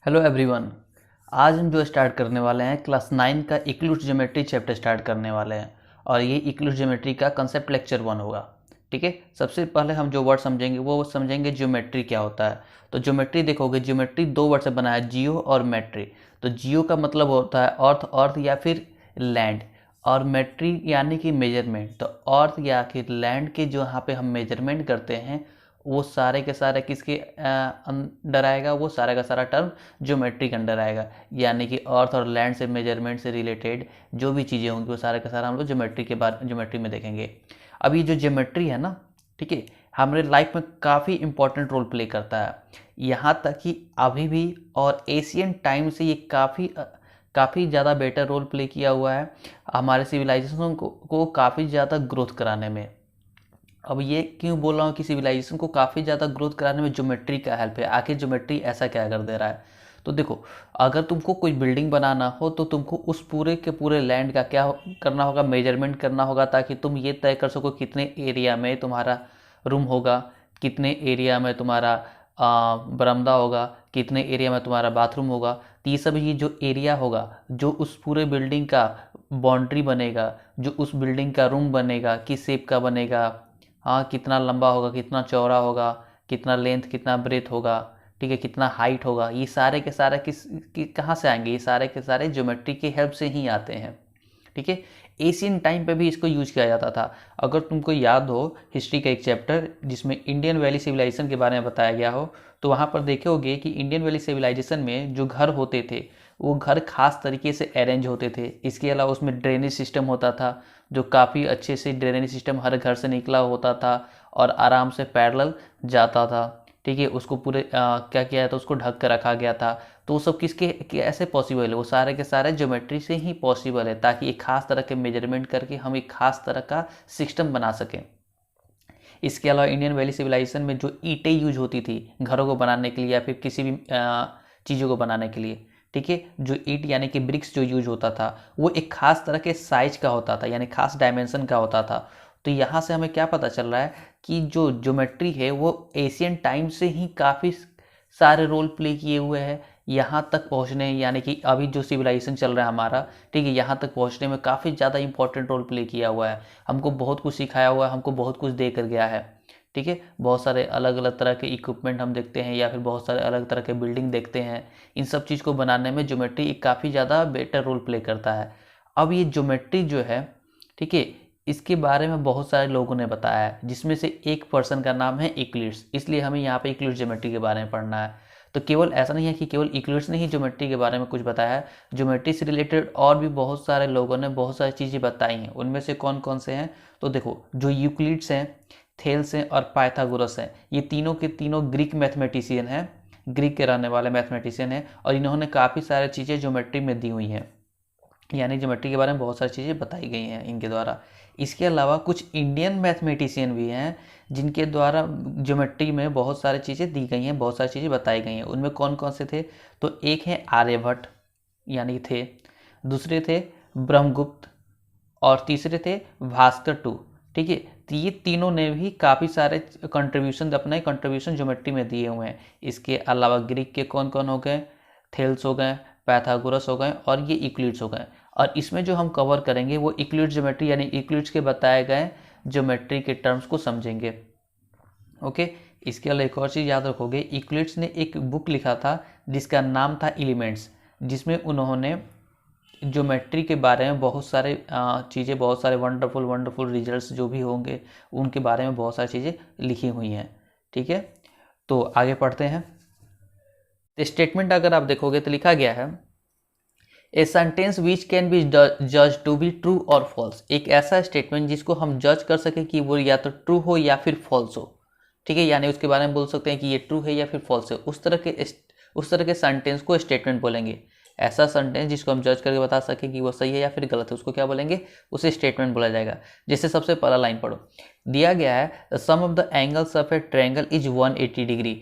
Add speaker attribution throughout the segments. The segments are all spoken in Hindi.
Speaker 1: Hello everyone. आज हम जो स्टार्ट करने वाले हैं क्लास 9 का इक्लूड ज्योमेट्री चैप्टर स्टार्ट करने वाले हैं और ये इक्लूड ज्योमेट्री का कंसेप्ट लेक्चर 1 होगा। ठीक है, सबसे पहले हम जो वर्ड समझेंगे वो समझेंगे ज्योमेट्री क्या होता है। तो ज्योमेट्री देखोगे, ज्योमेट्री दो वर्ड से बना है, जियो और मेट्री। तो जियो का मतलब होता है अर्थ, अर्थ या फिर लैंड, और मेट्री यानी कि मेजरमेंट। तो अर्थ या फिर लैंड के जो यहाँ पे हम मेजरमेंट करते हैं वो सारे के सारे किसके अंडर आएगा, वो सारा का सारा टर्म ज्योमेट्री के अंडर आएगा। यानी कि अर्थ और लैंड से मेजरमेंट से रिलेटेड जो भी चीज़ें होंगी वो सारा का सारा हम लोग ज्योमेट्री में देखेंगे। अब ये जो ज्योमेट्री है ना, ठीक है, हमारे लाइफ में काफ़ी इंपॉर्टेंट रोल प्ले करता है। यहाँ तक कि अभी भी और एशियन टाइम से ये काफ़ी ज़्यादा बेटर रोल प्ले किया हुआ है हमारे सिविलाइजेशन को काफ़ी ज़्यादा ग्रोथ कराने में। अब ये क्यों बोल रहा हूँ कि सिविलाइजेशन को काफ़ी ज़्यादा ग्रोथ कराने में ज्योमेट्री का हेल्प है। आखिर ज्योमेट्री ऐसा क्या कर दे रहा है? तो देखो, अगर तुमको कोई बिल्डिंग बनाना हो तो तुमको उस पूरे के पूरे लैंड का क्या करना होगा, मेजरमेंट करना होगा, ताकि तुम ये तय कर सको कितने एरिया में तुम्हारा रूम होगा, कितने एरिया में तुम्हारा बरामदा होगा, कितने एरिया में तुम्हारा बाथरूम होगा। तो ये सब, ये जो एरिया होगा, जो उस पूरे बिल्डिंग का बाउंड्री बनेगा, जो उस बिल्डिंग का रूम बनेगा, किस शेप का बनेगा, हाँ, कितना लंबा होगा, कितना चौड़ा होगा, कितना लेंथ, कितना ब्रेथ होगा, ठीक है, कितना हाइट होगा, ये सारे के सारे कहाँ से आएंगे? ये सारे के सारे ज्योमेट्री की हेल्प से ही आते हैं। ठीक है, एशियन टाइम पे भी इसको यूज किया जाता था। अगर तुमको याद हो हिस्ट्री का एक चैप्टर जिसमें इंडियन वैली सिविलाइजेशन के बारे में बताया गया हो, तो वहाँ पर देखोगे कि इंडियन वैली सिविलाइजेशन में जो घर होते थे वो घर खास तरीके से अरेंज होते थे। इसके अलावा उसमें ड्रेनेज सिस्टम होता था, जो काफ़ी अच्छे से ड्रेनेज सिस्टम हर घर से निकला होता था और आराम से पैरेलल जाता था। ठीक है, उसको पूरे क्या किया था, उसको ढक कर रखा गया था। तो वो सब किसके कैसे पॉसिबल है? वो सारे के सारे ज्योमेट्री से ही पॉसिबल है, ताकि एक खास तरह के मेजरमेंट करके हम एक खास तरह का सिस्टम बना सकें। इसके अलावा इंडियन वैली सिविलाइजेशन में जो ईंटें यूज होती थी घरों को बनाने के लिए या फिर किसी भी चीज़ों को बनाने के लिए, ठीक है, जो ईंट यानी कि ब्रिक्स जो यूज होता था वो एक खास तरह के साइज का होता था, यानी खास डायमेंशन का होता था। तो यहाँ से हमें क्या पता चल रहा है कि जो ज्योमेट्री है वो एशियन टाइम से ही काफ़ी सारे रोल प्ले किए हुए हैं यहाँ तक पहुँचने, यानी कि अभी जो सिविलाइजेशन चल रहा है हमारा, ठीक है, यहाँ तक पहुँचने में काफ़ी ज़्यादा इंपॉर्टेंट रोल प्ले किया हुआ है। हमको बहुत कुछ सिखाया हुआ है, हमको बहुत कुछ दे कर गया है। ठीक है, बहुत सारे अलग अलग तरह के इक्विपमेंट हम देखते हैं या फिर बहुत सारे अलग तरह के बिल्डिंग देखते हैं। इन सब चीज़ को बनाने में ज्योमेट्री एक काफ़ी ज़्यादा बेटर रोल प्ले करता है। अब ये ज्योमेट्री जो है, ठीक है, इसके बारे में बहुत सारे लोगों ने बताया है, जिसमें से एक पर्सन का नाम है यूक्लिड्स। इसलिए हमें यहाँ पे यूक्लिड ज्योमेट्री के बारे में पढ़ना है। तो केवल ऐसा नहीं है कि केवल यूक्लिड्स ने ही ज्योमेट्री के बारे में कुछ बताया है, ज्योमेट्री से रिलेटेड और भी बहुत सारे लोगों ने बहुत सारी चीज़ें बताई हैं। उनमें से कौन कौन से हैं? तो देखो, जो यूक्लिड्स हैं, थेल्स हैं और पाइथागोरस हैं, ये तीनों के तीनों ग्रीक मैथमेटिशियन हैं, ग्रीक के रहने वाले मैथमेटिशियन हैं, और इन्होंने काफ़ी सारी चीज़ें ज्योमेट्री में दी हुई हैं, यानी ज्योमेट्री के बारे में बहुत सारी चीज़ें बताई गई हैं इनके द्वारा। इसके अलावा कुछ इंडियन मैथमेटिशियन भी हैं जिनके द्वारा ज्योमेट्री में बहुत सारी चीज़ें दी गई हैं, बहुत सारी चीज़ें बताई गई हैं। उनमें कौन कौन से थे? तो एक है आर्यभट्ट, यानी थे, दूसरे थे ब्रह्मगुप्त, और तीसरे थे भास्कर टू। ठीक है, तो ये तीनों ने भी काफ़ी सारे अपने कंट्रीब्यूशन ज्योमेट्री में दिए हुए हैं। इसके अलावा ग्रीक के कौन कौन हो गए? थेल्स हो गए, पैथागोरस हो गए और ये यूक्लिड्स हो गए। और इसमें जो हम कवर करेंगे वो यूक्लिड्स ज्योमेट्री, यानी यूक्लिड्स के बताए गए ज्योमेट्री के टर्म्स को समझेंगे। ओके, इसके अलावा एक और चीज़ याद रखोगे, यूक्लिड्स ने एक बुक लिखा था जिसका नाम था एलिमेंट्स, जिसमें उन्होंने ज्योमेट्री के बारे में बहुत सारे चीज़ें, बहुत सारे वंडरफुल वंडरफुल रिजल्ट्स जो भी होंगे उनके बारे में बहुत सारी चीज़ें लिखी हुई हैं। ठीक है, तो आगे पढ़ते हैं। स्टेटमेंट अगर आप देखोगे तो लिखा गया है, a sentence which can be जज टू बी ट्रू और फॉल्स। एक ऐसा स्टेटमेंट जिसको हम जज कर सके कि वो या तो ट्रू हो या फिर फॉल्स हो। ठीक है, यानी उसके बारे में बोल सकते हैं कि ये ट्रू है या फिर फॉल्स है। उस तरह के सेंटेंस को स्टेटमेंट बोलेंगे। ऐसा सेंटेंस जिसको हम जज करके बता सके कि वो सही है या फिर गलत है, उसको क्या बोलेंगे? उसे स्टेटमेंट बोला जाएगा। जैसे सबसे पहला लाइन पढ़ो, दिया गया है the sum of the angles of a triangle is 180 degree.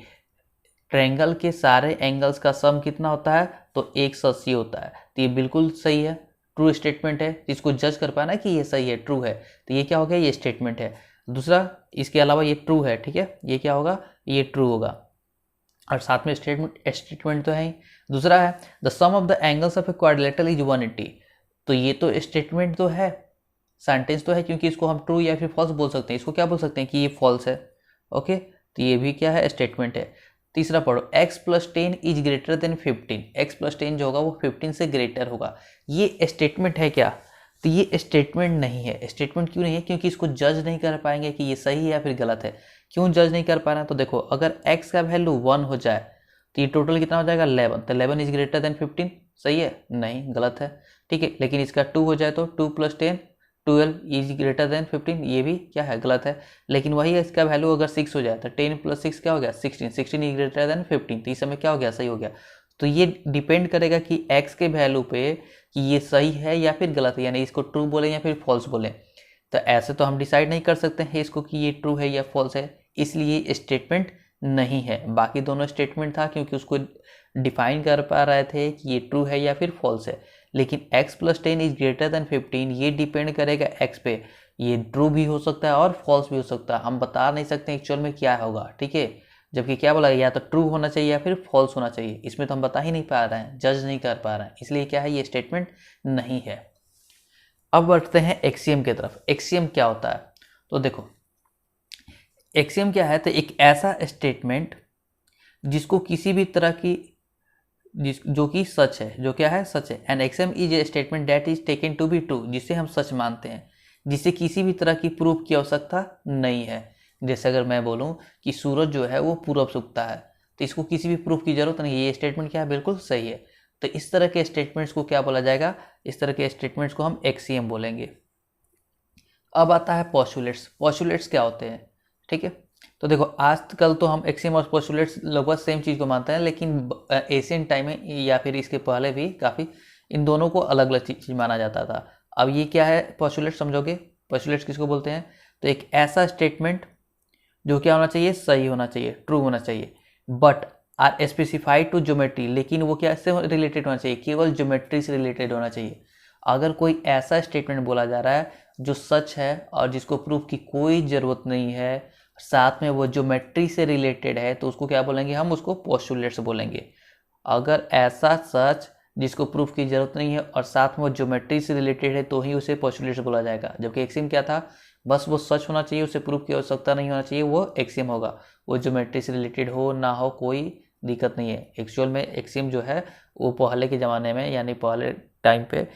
Speaker 1: Triangle के सारे एंगल्स का सम कितना होता है? तो 180 होता है। तो ये बिल्कुल सही है, ट्रू स्टेटमेंट है। इसको जज कर पाना कि ये सही है, ट्रू है, तो ये क्या हो गया? ये स्टेटमेंट है। दूसरा, इसके अलावा ये ट्रू है, ठीक है, ये क्या होगा? ये ट्रू होगा। और साथ में स्टेटमेंट तो है ही। दूसरा है the sum of the angles of a quadrilateral is 180। तो ये तो स्टेटमेंट तो है, सेंटेंस तो है, क्योंकि इसको हम ट्रू या फिर फॉल्स बोल सकते हैं। इसको क्या बोल सकते हैं कि ये फॉल्स है। ओके, तो ये भी क्या है, स्टेटमेंट है। तीसरा पढ़ो, x + 10 is greater then 15। x + 10 जो होगा वो 15 से ग्रेटर होगा। ये स्टेटमेंट है क्या? तो ये स्टेटमेंट नहीं है। स्टेटमेंट क्यों नहीं है? क्योंकि इसको जज नहीं कर पाएंगे कि ये सही है या फिर गलत है। क्यों जज नहीं कर पा रहे हैं? तो देखो, अगर x का वैल्यू 1 हो जाए तो ये टोटल कितना हो जाएगा, 11। तो 11 इज ग्रेटर देन 15, सही है? नहीं, गलत है। ठीक है, लेकिन इसका 2 हो जाए तो 2 + 10 12 इज ग्रेटर देन 15, ये भी क्या है, गलत है। लेकिन वही है, इसका वैल्यू अगर 6 हो जाए तो 10 + 6 क्या हो गया, 16। 16 इज ग्रेटर देन 15, तो इस समय क्या हो गया, सही हो गया। तो ये डिपेंड करेगा कि x के वैल्यू पे कि ये सही है या फिर गलत है, यानी इसको ट्रू बोले या फिर फॉल्स बोले। तो ऐसे तो हम डिसाइड नहीं कर सकते हैं इसको कि ये ट्रू है या फॉल्स है, इसलिए स्टेटमेंट नहीं है। बाकी दोनों स्टेटमेंट था, क्योंकि उसको डिफाइन कर पा रहे थे कि ये ट्रू है या फिर फॉल्स है। लेकिन x + 10 इज ग्रेटर देन 15 ये डिपेंड करेगा x पे, ये ट्रू भी हो सकता है और फॉल्स भी हो सकता है। हम बता नहीं सकते एक्चुअल में क्या होगा, ठीक है। जबकि क्या बोला, या तो ट्रू होना चाहिए या फिर फॉल्स होना चाहिए, इसमें तो हम बता ही नहीं पा रहे हैं, जज नहीं कर पा रहे हैं, इसलिए क्या है, ये स्टेटमेंट नहीं है। अब बढ़ते हैं एक्सियम की तरफ। एक्सियम क्या होता है? तो देखो, एक्सियम क्या है, तो एक ऐसा स्टेटमेंट जिसको किसी भी तरह की जो कि सच है, जो क्या है, सच है। An axiom is a statement that is taken to be true, जिसे हम सच मानते हैं, जिसे किसी भी तरह की प्रूफ की आवश्यकता नहीं है। जैसे अगर मैं बोलूं कि सूरज जो है वो पूरब से उगता है, तो इसको किसी भी प्रूफ की जरूरत नहीं है, ये स्टेटमेंट क्या है, बिल्कुल सही है। तो इस तरह के स्टेटमेंट्स को क्या बोला जाएगा, इस तरह के स्टेटमेंट्स को हम एक्सियम बोलेंगे। अब आता है पोस्टुलेट्स। पोस्टुलेट्स क्या होते हैं, ठीक है। तो देखो, आजकल तो हम एक्सियम और पोस्टुलेट्स लगभग सेम चीज़ को मानते हैं, लेकिन एशियन टाइम में या फिर इसके पहले भी काफ़ी इन दोनों को अलग अलग चीज़ माना जाता था। अब ये क्या है, पोस्टुलेट्स समझोगे। पोस्टुलेट्स किसको बोलते हैं? तो एक ऐसा स्टेटमेंट जो क्या होना चाहिए, सही होना चाहिए, ट्रू होना चाहिए, but are specified to geometry, लेकिन वो क्या से रिलेटेड होना चाहिए, केवल ज्योमेट्री से रिलेटेड होना चाहिए। अगर कोई ऐसा स्टेटमेंट बोला जा रहा है जो सच है और जिसको प्रूफ की कोई ज़रूरत नहीं है, साथ में वो ज्योमेट्री से रिलेटेड है, तो उसको क्या बोलेंगे, हम उसको पोस्टुलेट्स बोलेंगे। अगर ऐसा सच जिसको प्रूफ की जरूरत नहीं है और साथ में वो ज्योमेट्री से रिलेटेड है, तो ही उसे पोस्टुलेट्स बोला जाएगा। जबकि एक्सियम क्या था, बस वो सच होना चाहिए, उसे प्रूफ की आवश्यकता नहीं होना चाहिए, वो एक्सियम होगा। वो ज्योमेट्री से रिलेटेड हो ना हो कोई दिक्कत नहीं है। एक्चुअल में एक्सियम जो है वो पहले के ज़माने में, यानी पहले टाइम पे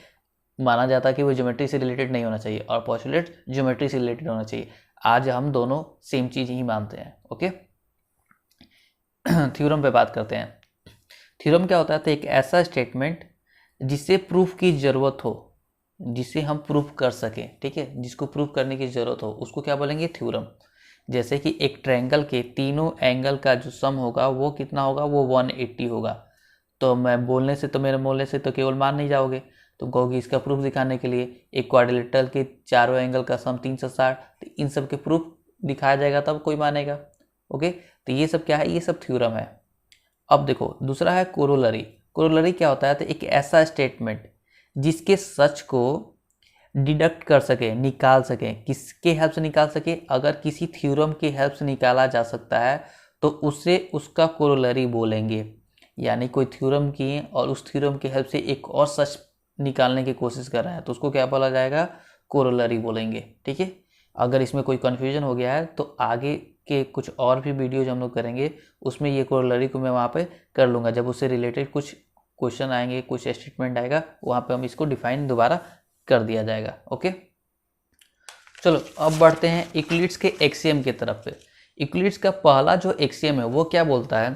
Speaker 1: माना जाता है कि वो ज्योमेट्री से रिलेटेड नहीं होना चाहिए और पोस्टुलेट ज्योमेट्री से रिलेटेड होना चाहिए। आज हम दोनों सेम चीज़ ही मानते हैं। ओके, थ्योरम पे बात करते हैं। थ्योरम क्या होता है, तो एक ऐसा स्टेटमेंट जिसे प्रूफ की ज़रूरत हो, जिसे हम प्रूफ कर सकें, ठीक है, जिसको प्रूफ करने की ज़रूरत हो, उसको क्या बोलेंगे, थ्योरम। जैसे कि एक ट्रायंगल के तीनों एंगल का जो सम होगा वो कितना होगा, वो 180 होगा। तो मैं बोलने से, तो मेरे बोलने से तो केवल मान नहीं जाओगे, तुम कहोगे इसका प्रूफ दिखाने के लिए एक क्वाड्रिलेटरल के चारों एंगल का सम 360, तो इन सब के प्रूफ दिखाया जाएगा तब कोई मानेगा। ओके, तो ये सब क्या है, ये सब थ्योरम है। अब देखो, दूसरा है कोरोलरी। कोरोलरी क्या होता है, तो एक ऐसा स्टेटमेंट जिसके सच को डिडक्ट कर सके, निकाल सके। किसके हेल्प से निकाल सके? अगर किसी थ्योरम के हेल्प से निकाला जा सकता है तो उसे उसका कोरोलरी बोलेंगे। यानी कोई थ्योरम की और उस थ्योरम के हेल्प से एक और सच निकालने की कोशिश कर रहा है तो उसको क्या बोला जाएगा, कोरोलरी बोलेंगे। ठीक है, अगर इसमें कोई कन्फ्यूजन हो गया है तो आगे के कुछ और भी वीडियोज हम लोग करेंगे, उसमें ये कोरोलरी को मैं वहाँ पे कर लूँगा। जब उससे रिलेटेड कुछ क्वेश्चन आएंगे, कुछ स्टेटमेंट आएगा, वहाँ पे हम इसको डिफाइन दोबारा कर दिया जाएगा। ओके, चलो अब बढ़ते हैं यूक्लिड्स के एक्सियम की तरफ पे। यूक्लिड्स का पहला जो एक्सियम है वो क्या बोलता है,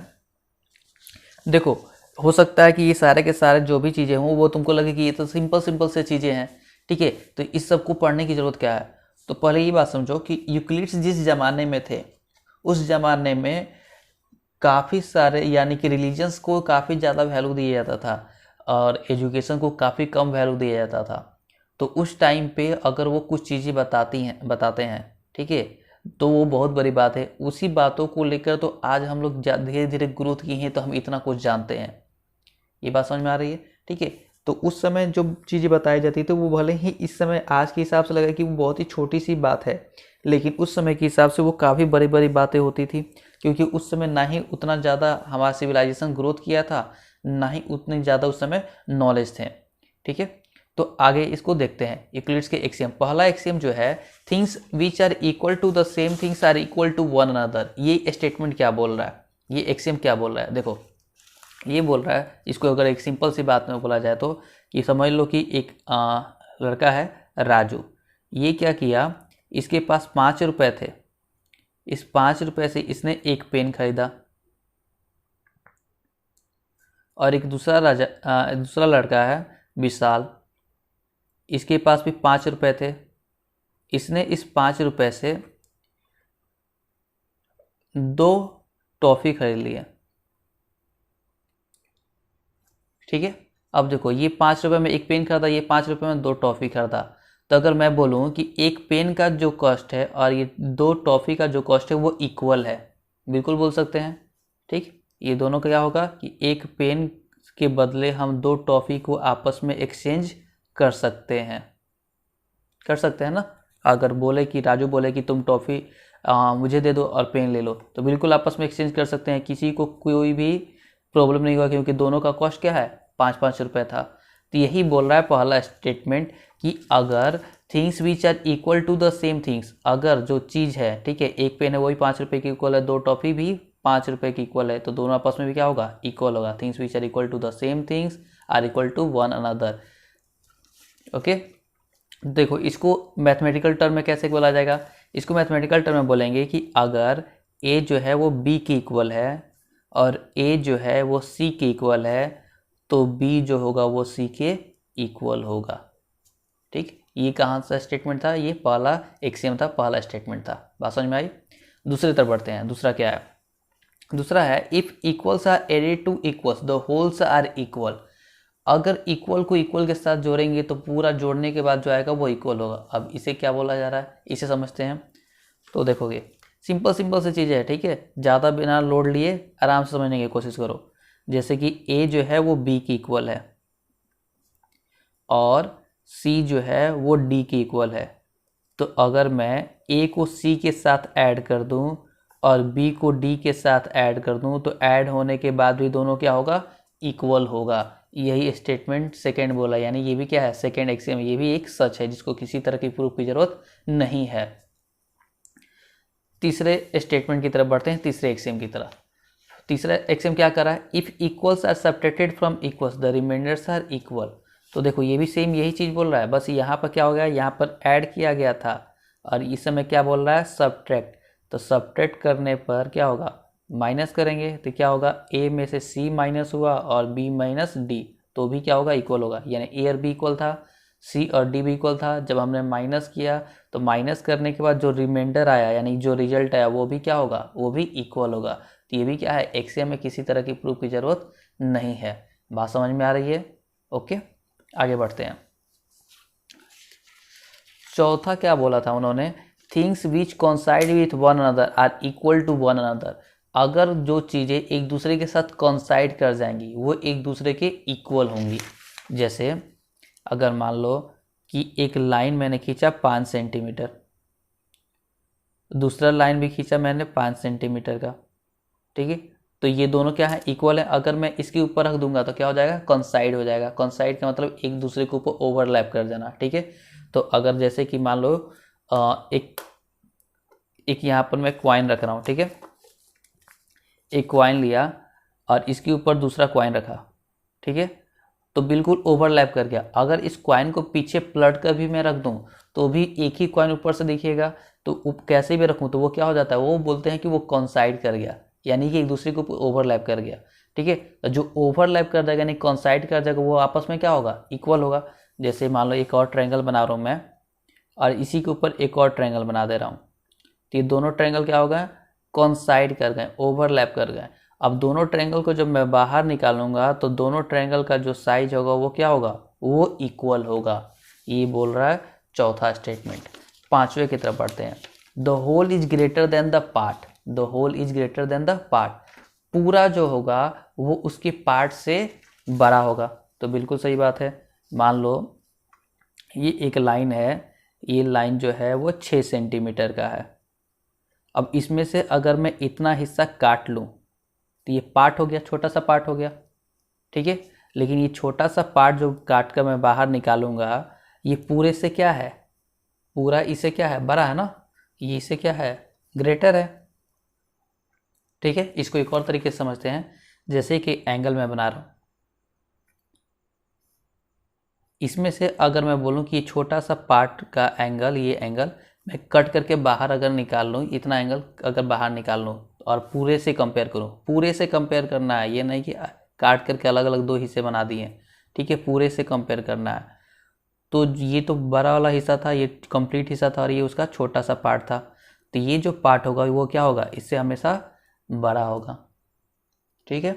Speaker 1: देखो हो सकता है कि ये सारे के सारे जो भी चीज़ें हों वो तुमको लगे कि ये तो सिंपल से चीज़ें हैं, ठीक है, तो इस सब को पढ़ने की ज़रूरत क्या है। तो पहले ये बात समझो कि यूक्लिड्स जिस ज़माने में थे उस ज़माने में काफ़ी सारे, यानी कि रिलीजन्स को काफ़ी ज़्यादा वैल्यू दिया जाता था और एजुकेशन को काफ़ी कम वैल्यू दिया जाता था। तो उस टाइम पे अगर वो कुछ चीज़ें बताते हैं, ठीक है, तो वो बहुत बड़ी बात है। उसी बातों को लेकर तो आज हम लोग धीरे धीरे ग्रोथ किए हैं, तो हम इतना कुछ जानते हैं। ये बात समझ में आ रही है, ठीक है। तो उस समय जो चीज़ें बताई जाती थी वो भले ही इस समय आज के हिसाब से लगे कि वो बहुत ही छोटी सी बात है, लेकिन उस समय के हिसाब से वो काफ़ी बड़ी बड़ी बातें होती थी। क्योंकि उस समय ना ही उतना ज़्यादा हमारा सिविलाइजेशन ग्रोथ किया था, ना ही उतनी ज़्यादा उस समय नॉलेज थे। ठीक है, तो आगे इसको देखते हैं यूक्लिड्स के एक्सियम। पहला एक्सियम जो है, things which are equal to the same things are equal to one another. ये स्टेटमेंट क्या बोल रहा है, ये एक्सियम क्या बोल रहा है? देखो ये बोल रहा है, इसको अगर एक सिंपल सी बात में बोला जाए तो कि समझ लो कि एक लड़का है राजू, ये क्या किया, इसके पास 5 रुपये थे, इस 5 रुपये से इसने एक पेन खरीदा। और एक दूसरा लड़का है विशाल, इसके पास भी 5 रुपये थे, इसने इस 5 रुपये से 2 टॉफ़ी खरीद लिए। ठीक है, अब देखो ये 5 रुपये में एक पेन खरीदा, ये 5 रुपये में 2 टॉफ़ी खरीदा। तो अगर मैं बोलूँ कि एक पेन का जो कॉस्ट है और ये 2 टॉफ़ी का जो कॉस्ट है वो इक्वल है, बिल्कुल बोल सकते हैं। ठीक, ये दोनों का क्या होगा कि एक पेन के बदले हम 2 टॉफ़ी को आपस में एक्सचेंज कर सकते हैं, कर सकते हैं ना। अगर बोले कि राजू बोले कि तुम टॉफ़ी मुझे दे दो और पेन ले लो, तो बिल्कुल आपस में एक्सचेंज कर सकते हैं, किसी को कोई भी प्रॉब्लम नहीं हुआ, क्योंकि दोनों का कॉस्ट क्या है, 5-5 रुपये था। तो यही बोल रहा है पहला स्टेटमेंट कि अगर things which are equal to the same things, अगर जो चीज़ है, ठीक है, एक पेन है वही 5 रुपये की इक्वल है, 2 टॉफ़ी भी 5 रुपये की इक्वल है, तो दोनों आपस में भी क्या होगा, इक्वल होगा। Things which are equal to the same things are equal to one another. Okay, देखो इसको मैथमेटिकल टर्म में कैसे बोला जाएगा, इसको मैथमेटिकल टर्म में बोलेंगे कि अगर ए जो है वो बी के इक्वल है और ए जो है वो सी के इक्वल है, तो बी जो होगा वो सी के इक्वल होगा। ठीक, ये कहाँ सा स्टेटमेंट था, ये पहला एक्सियम था, पहला स्टेटमेंट था। बात समझ में आई। दूसरी तरफ बढ़ते हैं। दूसरा क्या है, दूसरा है if equals are added to equals the wholes are equal. अगर इक्वल को इक्वल के साथ जोड़ेंगे तो पूरा जोड़ने के बाद जो आएगा वो इक्वल होगा। अब इसे क्या बोला जा रहा है, इसे समझते हैं। तो देखोगे सिंपल सी चीज़ें है, ठीक है, ज़्यादा बिना लोड लिए आराम से समझने की कोशिश करो। जैसे कि ए जो है वो बी की इक्वल है और सी जो है वो डी की इक्वल है। तो अगर मैं ए को सी के साथ ऐड कर दूं और बी को डी के साथ ऐड कर दूं, तो ऐड होने के बाद भी दोनों क्या होगा, इक्वल होगा। यही स्टेटमेंट सेकेंड बोला, यानी ये भी क्या है, सेकेंड एक्सियम, ये भी एक सच है जिसको किसी तरह की प्रूफ की जरूरत नहीं है। तीसरे स्टेटमेंट की तरफ बढ़ते हैं, तीसरे एक्सियम की तरफ। तीसरा एक्सियम क्या कर रहा है, if equals are subtracted from equals the remainders are equal. तो देखो ये भी सेम यही चीज़ बोल रहा है, बस यहाँ पर क्या हो गया, यहाँ पर ऐड किया गया था और इस समय क्या बोल रहा है, सब्ट्रैक्ट। तो सब्ट्रैक्ट करने पर क्या होगा, माइनस करेंगे तो क्या होगा, ए में से सी माइनस हुआ और बी माइनस डी, तो भी क्या होगा, इक्वल होगा। यानी ए और बी इक्वल था, सी और डी भी इक्वल था। जब हमने माइनस किया तो माइनस करने के बाद जो रिमाइंडर आया, यानी जो रिजल्ट आया, वो भी क्या होगा, वो भी इक्वल होगा। तो ये भी क्या है, एक्सियम में किसी तरह की प्रूफ की जरूरत नहीं है। बात समझ में आ रही है। ओके, आगे बढ़ते हैं। चौथा क्या बोला था उन्होंने, things which coincide with one another are equal to one another. अगर जो चीज़ें एक दूसरे के साथ कॉन्साइड कर जाएंगी वो एक दूसरे के इक्वल होंगी। जैसे अगर मान लो कि एक लाइन मैंने खींचा 5 सेंटीमीटर, दूसरा लाइन भी खींचा मैंने 5 सेंटीमीटर का, ठीक है, तो ये दोनों क्या है, इक्वल है। अगर मैं इसके ऊपर रख दूंगा तो क्या हो जाएगा, कॉन्साइड हो जाएगा। कॉन्साइड का मतलब एक दूसरे के ऊपर ओवरलैप कर देना, ठीक है। तो अगर जैसे कि मान लो एक यहाँ पर मैं क्वाइन रख रहा हूँ, ठीक है, एक क्वाइन लिया और इसके ऊपर दूसरा क्वाइन रखा, ठीक है, तो बिल्कुल ओवरलैप कर गया। अगर इस क्वाइन को पीछे पलट कर भी मैं रख दूं तो भी एक ही क्वाइन ऊपर से दिखेगा। तो कैसे भी रखूं तो वो क्या हो जाता है, वो बोलते हैं कि वो कॉन्साइड कर गया, यानी कि एक दूसरे को ओवरलैप कर गया, ठीक है। तो जो ओवरलैप कर जाएगा यानी कॉन्साइड कर जाएगा, वो आपस में क्या होगा, इक्वल होगा। जैसे मान लो एक और ट्रायंगल बना रहा हूँ मैं और इसी के ऊपर एक और ट्रायंगल बना दे रहा हूँ, तो ये दोनों ट्रायंगल क्या हो गए, कॉन्साइड कर गए, ओवरलैप कर गए। अब दोनों ट्रायंगल को जब मैं बाहर निकालूंगा तो दोनों ट्रायंगल का जो साइज होगा वो क्या होगा, वो इक्वल होगा। ये बोल रहा है चौथा स्टेटमेंट। पांचवे की तरफ बढ़ते हैं। The whole is greater than the part, the whole is greater than the part, पूरा जो होगा वो उसके पार्ट से बड़ा होगा। तो बिल्कुल सही बात है। मान लो ये एक लाइन है, ये लाइन जो है वो 6 सेंटीमीटर का है अब इसमें से अगर मैं इतना हिस्सा काट लूँ तो ये पार्ट हो गया, छोटा सा पार्ट हो गया, ठीक है। लेकिन ये छोटा सा पार्ट जो काट कर मैं बाहर निकालूंगा, ये पूरे से क्या है, पूरा इसे क्या है, बड़ा है ना, ये इसे क्या है, ग्रेटर है, ठीक है। इसको एक और तरीके से समझते हैं, जैसे कि एंगल मैं बना रहा हूँ, इसमें से अगर मैं बोलूँ कि ये छोटा सा पार्ट का एंगल, ये एंगल मैं कट करके बाहर अगर निकाल लूँ, इतना एंगल अगर बाहर निकाल लूँ और पूरे से कंपेयर करूँ, पूरे से कंपेयर करना है, ये नहीं कि काट करके अलग अलग दो हिस्से बना दिए, ठीक है, पूरे से कंपेयर करना है। तो ये तो बड़ा वाला हिस्सा था, ये कंप्लीट हिस्सा था और ये उसका छोटा सा पार्ट था, तो ये जो पार्ट होगा वो क्या होगा, इससे हमेशा बड़ा होगा, ठीक है।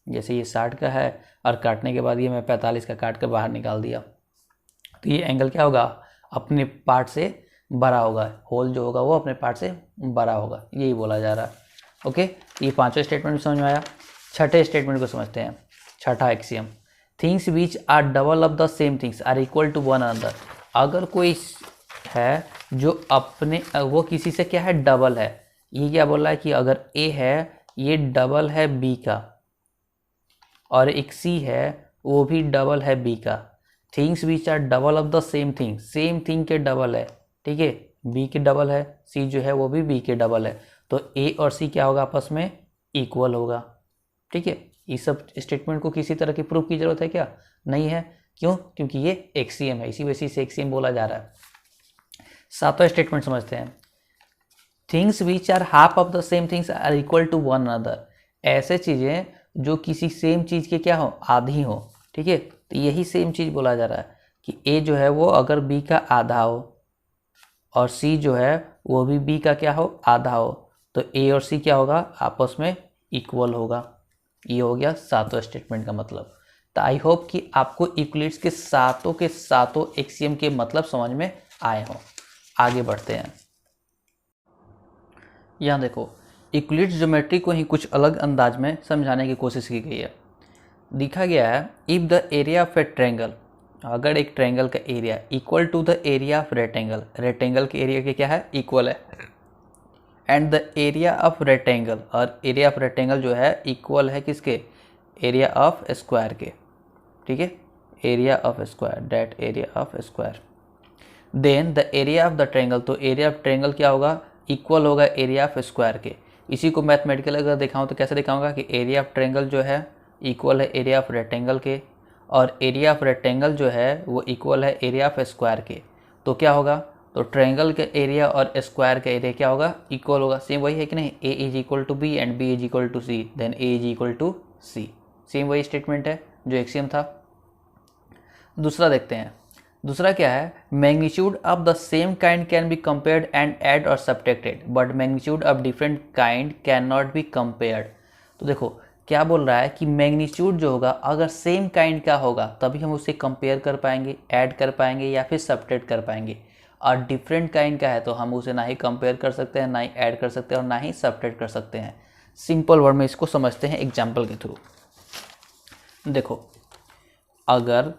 Speaker 1: जैसे ये 60 का है और काटने के बाद ये मैं 45 का काट कर बाहर निकाल दिया, तो ये एंगल क्या होगा, अपने पार्ट से बड़ा होगा, होल जो होगा वो अपने पार्ट से बड़ा होगा, यही बोला जा रहा है। ओके, ये पांचों स्टेटमेंट समझ में आया। छठे स्टेटमेंट को समझते हैं, छठा axiom, things which are double of the same things are equal to one another. अगर कोई है जो अपने वो किसी से क्या है, डबल है, ये क्या बोल रहा है कि अगर ए है ये डबल है बी का, और एक सी है वो भी डबल है बी का, things which are double of the same thing, same thing के डबल है, ठीक है, बी के डबल है, सी जो है वो भी बी के डबल है, तो ए और सी क्या होगा, आपस में इक्वल होगा, ठीक है। इस सब स्टेटमेंट को किसी तरह की प्रूफ की जरूरत है क्या, नहीं है, क्यों, क्योंकि ये एक्सियम है, इसी वजह से एक्सियम बोला जा रहा है। सातवां स्टेटमेंट समझते हैं, things which are half of the same things are equal to one another. ऐसे चीजें जो किसी सेम चीज के क्या हो, आधी हो, ठीक है, तो यही सेम चीज बोला जा रहा है कि ए जो है वो अगर बी का आधा हो और सी जो है वो भी बी का क्या हो, आधा हो, तो ए और सी क्या होगा, आपस में इक्वल होगा। ये हो गया सातों स्टेटमेंट का मतलब। तो आई होप कि आपको यूक्लिड्स के सातों एक्सियम के मतलब समझ में आए हो। आगे बढ़ते हैं, यहाँ देखो यूक्लिड्स ज्योमेट्री को ही कुछ अलग अंदाज में समझाने की कोशिश की गई है। दिखा गया है, if the area of a triangle, अगर एक ट्रायंगल का area equal to the area of rectangle, rectangle के एरिया के क्या है, इक्वल है, and the area of rectangle, और एरिया ऑफ रेक्टेंगल जो है इक्वल है किसके, एरिया ऑफ स्क्वायर के, ठीक है, area of square, that area of square, then the area of the triangle, तो एरिया ऑफ ट्रायंगल क्या होगा, इक्वल होगा एरिया ऑफ स्क्वायर के। इसी को मैथमेटिकल अगर दिखाऊं तो कैसे दिखाऊंगा कि एरिया ऑफ ट्रायंगल जो है इक्वल है एरिया ऑफ रेक्टेंगल के, और एरिया ऑफ रेक्टेंगल जो है वो इक्वल है एरिया ऑफ स्क्वायर के। तो क्या होगा, तो ट्रायंगल के एरिया और स्क्वायर का एरिया क्या होगा, इक्वल होगा। सेम वही है कि नहीं, A is equal to B and B is equal to C, then A is equal to C. Same वही स्टेटमेंट है जो एक्सियम था। दूसरा देखते हैं, दूसरा क्या है, magnitude of the same kind can be compared and add और subtracted but magnitude of different kind can not be compared. तो देखो क्या बोल रहा है कि मैग्नीट्यूड जो होगा अगर सेम काइंड का होगा तभी हम उसे कंपेयर कर पाएंगे, ऐड कर पाएंगे या फिर सब्ट्रैक्ट कर पाएंगे, और डिफरेंट काइंड का है तो हम उसे ना ही कंपेयर कर सकते हैं, ना ही ऐड कर सकते हैं और ना ही सब्ट्रैक्ट कर सकते हैं। सिंपल वर्ड में इसको समझते हैं एग्जाम्पल के थ्रू। देखो अगर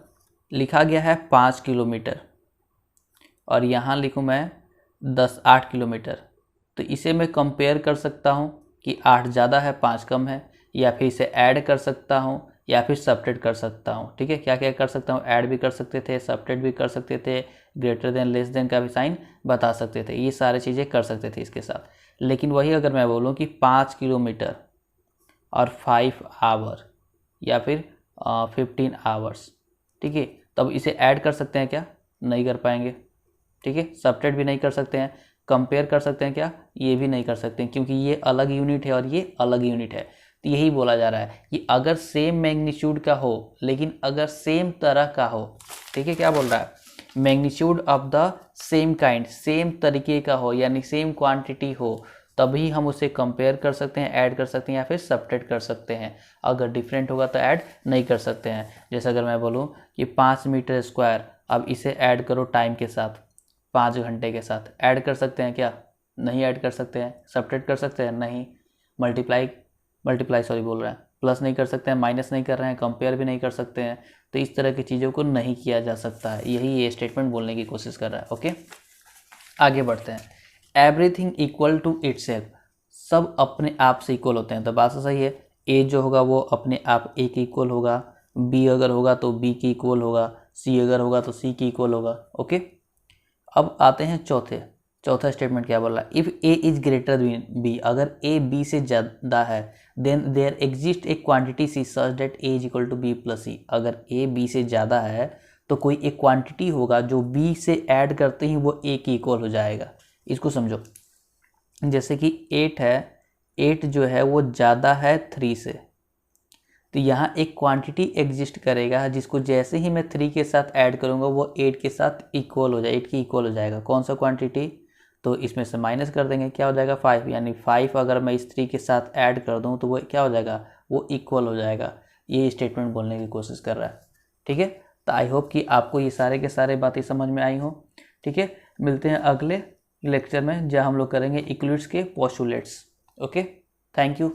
Speaker 1: लिखा गया है 5 किलोमीटर और यहाँ लिखूँ मैं 8 किलोमीटर, तो इसे मैं कंपेयर कर सकता हूँ कि 8 ज़्यादा है 5 कम है, या फिर इसे ऐड कर सकता हूँ या फिर सब्ट्रैक्ट कर सकता हूँ, ठीक है। क्या क्या कर सकता हूँ, ऐड भी कर सकते थे, सब्ट्रैक्ट भी कर सकते थे, ग्रेटर देन लेस देन का भी साइन बता सकते थे, ये सारी चीज़ें कर सकते थे इसके साथ। लेकिन वही अगर मैं बोलूँ कि 5 किलोमीटर और 5 आवर या फिर 15 आवर्स, ठीक है, तब इसे ऐड कर सकते हैं क्या, नहीं कर पाएंगे, ठीक है। सब्ट्रैक्ट भी नहीं कर सकते हैं, कंपेयर कर सकते हैं क्या, ये भी नहीं कर सकते हैं, क्योंकि ये अलग यूनिट है और ये अलग यूनिट है। तो यही बोला जा रहा है कि अगर सेम मैग्नीट्यूड का हो लेकिन अगर सेम तरह का हो, ठीक है, क्या बोल रहा है, magnitude of the same kind, same तरीके का हो यानी सेम क्वांटिटी हो, तभी हम उसे कंपेयर कर सकते हैं, ऐड कर सकते हैं या फिर सब्ट्रैक्ट कर सकते हैं। अगर डिफरेंट होगा तो ऐड नहीं कर सकते हैं। जैसे अगर मैं बोलूं कि 5 मीटर स्क्वायर, अब इसे ऐड करो टाइम के साथ, 5 घंटे के साथ, ऐड कर सकते हैं क्या, नहीं ऐड कर सकते हैं। सब्ट्रैक्ट कर सकते हैं, नहीं। मल्टीप्लाई सॉरी बोल रहे हैं, प्लस नहीं कर सकते हैं, माइनस नहीं कर रहे हैं, कंपेयर भी नहीं कर सकते हैं। तो इस तरह की चीज़ों को नहीं किया जा सकता है, यही ये स्टेटमेंट बोलने की कोशिश कर रहा है। ओके, आगे बढ़ते हैं। एवरीथिंग इक्वल टू इटसेल्फ, सब अपने आप से इक्वल होते हैं। तो बात तो सही है, ए जो होगा वो अपने आप ए के इक्वल होगा, बी अगर होगा तो बी के इक्वल होगा, सी अगर होगा तो सी के इक्वल होगा। ओके, अब आते हैं चौथा स्टेटमेंट क्या बोला, if A is greater than B, अगर ए बी से ज़्यादा है, देन देयर एग्जिस्ट एक quantity C such that A is equal to B plus C, अगर ए बी से ज़्यादा है तो कोई एक क्वांटिटी होगा जो बी से ऐड करते ही वो ए की इक्वल हो जाएगा। इसको समझो, जैसे कि 8 है, 8 जो है वो ज़्यादा है 3 से, तो यहाँ एक क्वांटिटी एग्जिस्ट करेगा जिसको जैसे ही मैं 3 के साथ ऐड करूँगा वो 8 के साथ इक्वल हो जाए, 8 की इक्वल हो जाएगा। कौन सा क्वांटिटी, तो इसमें से माइनस कर देंगे, क्या हो जाएगा 5, यानी 5 अगर मैं इस 3 के साथ ऐड कर दूँ तो वो क्या हो जाएगा, वो इक्वल हो जाएगा। ये स्टेटमेंट बोलने की कोशिश कर रहा है। ठीक है, तो आई होप कि आपको ये सारे के सारे बातें समझ में आई हो। ठीक है, मिलते हैं अगले लेक्चर में जहाँ हम लोग करेंगे इक्लिप्स के पोस्टुलेट्स। Okay, thank you.